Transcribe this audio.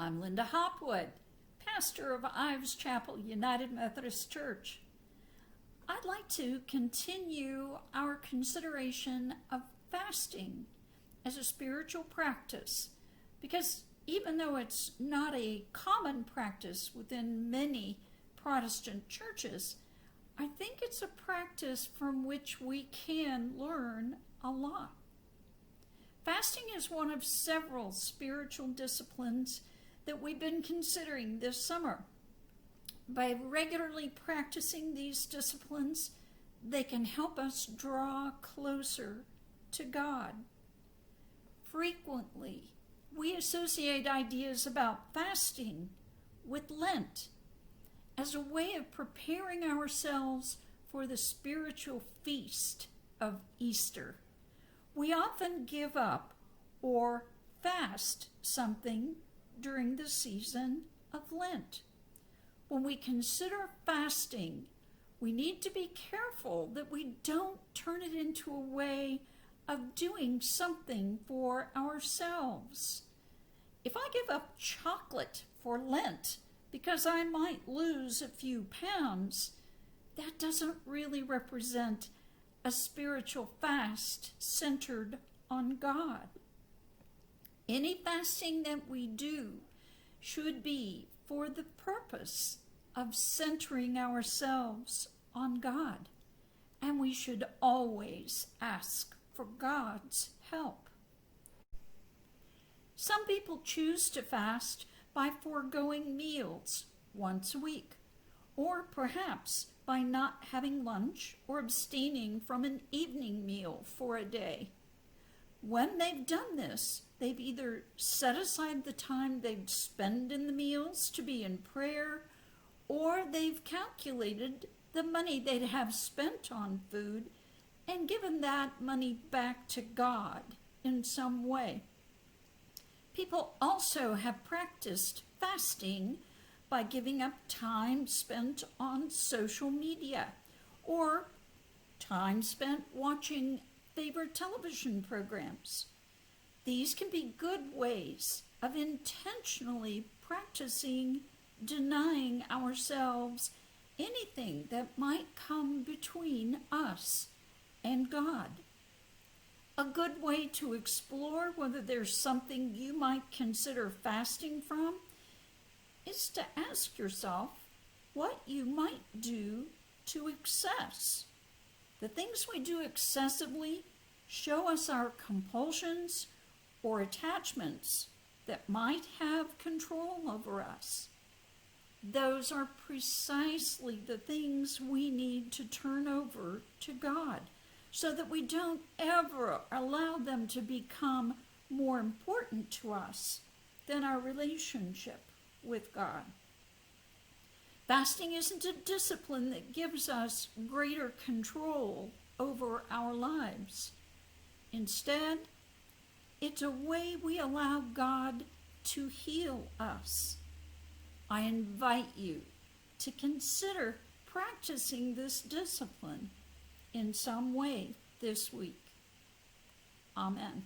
I'm Linda Hopwood, pastor of Ives Chapel United Methodist Church. I'd like to continue our consideration of fasting as a spiritual practice, because even though it's not a common practice within many Protestant churches, I think it's a practice from which we can learn a lot. Fasting is one of several spiritual disciplines that we've been considering this summer. By regularly practicing these disciplines, they can help us draw closer to God. Frequently, we associate ideas about fasting with Lent as a way of preparing ourselves for the spiritual feast of Easter. We often give up or fast something during the season of Lent. When we consider fasting, we need to be careful that we don't turn it into a way of doing something for ourselves. If I give up chocolate for Lent because I might lose a few pounds, that doesn't really represent a spiritual fast centered on God. Any fasting that we do should be for the purpose of centering ourselves on God, and we should always ask for God's help. Some people choose to fast by foregoing meals once a week, or perhaps by not having lunch or abstaining from an evening meal for a day. When they've done this, they've either set aside the time they'd spend in the meals to be in prayer, or they've calculated the money they'd have spent on food and given that money back to God in some way. People also have practiced fasting by giving up time spent on social media or time spent watching favorite television programs. These can be good ways of intentionally practicing denying ourselves anything that might come between us and God. A good way to explore whether there's something you might consider fasting from is to ask yourself what you might do to excess. The things we do excessively show us our compulsions or attachments that might have control over us. Those are precisely the things we need to turn over to God so that we don't ever allow them to become more important to us than our relationship with God. Fasting isn't a discipline that gives us greater control over our lives. Instead, it's a way we allow God to heal us. I invite you to consider practicing this discipline in some way this week. Amen.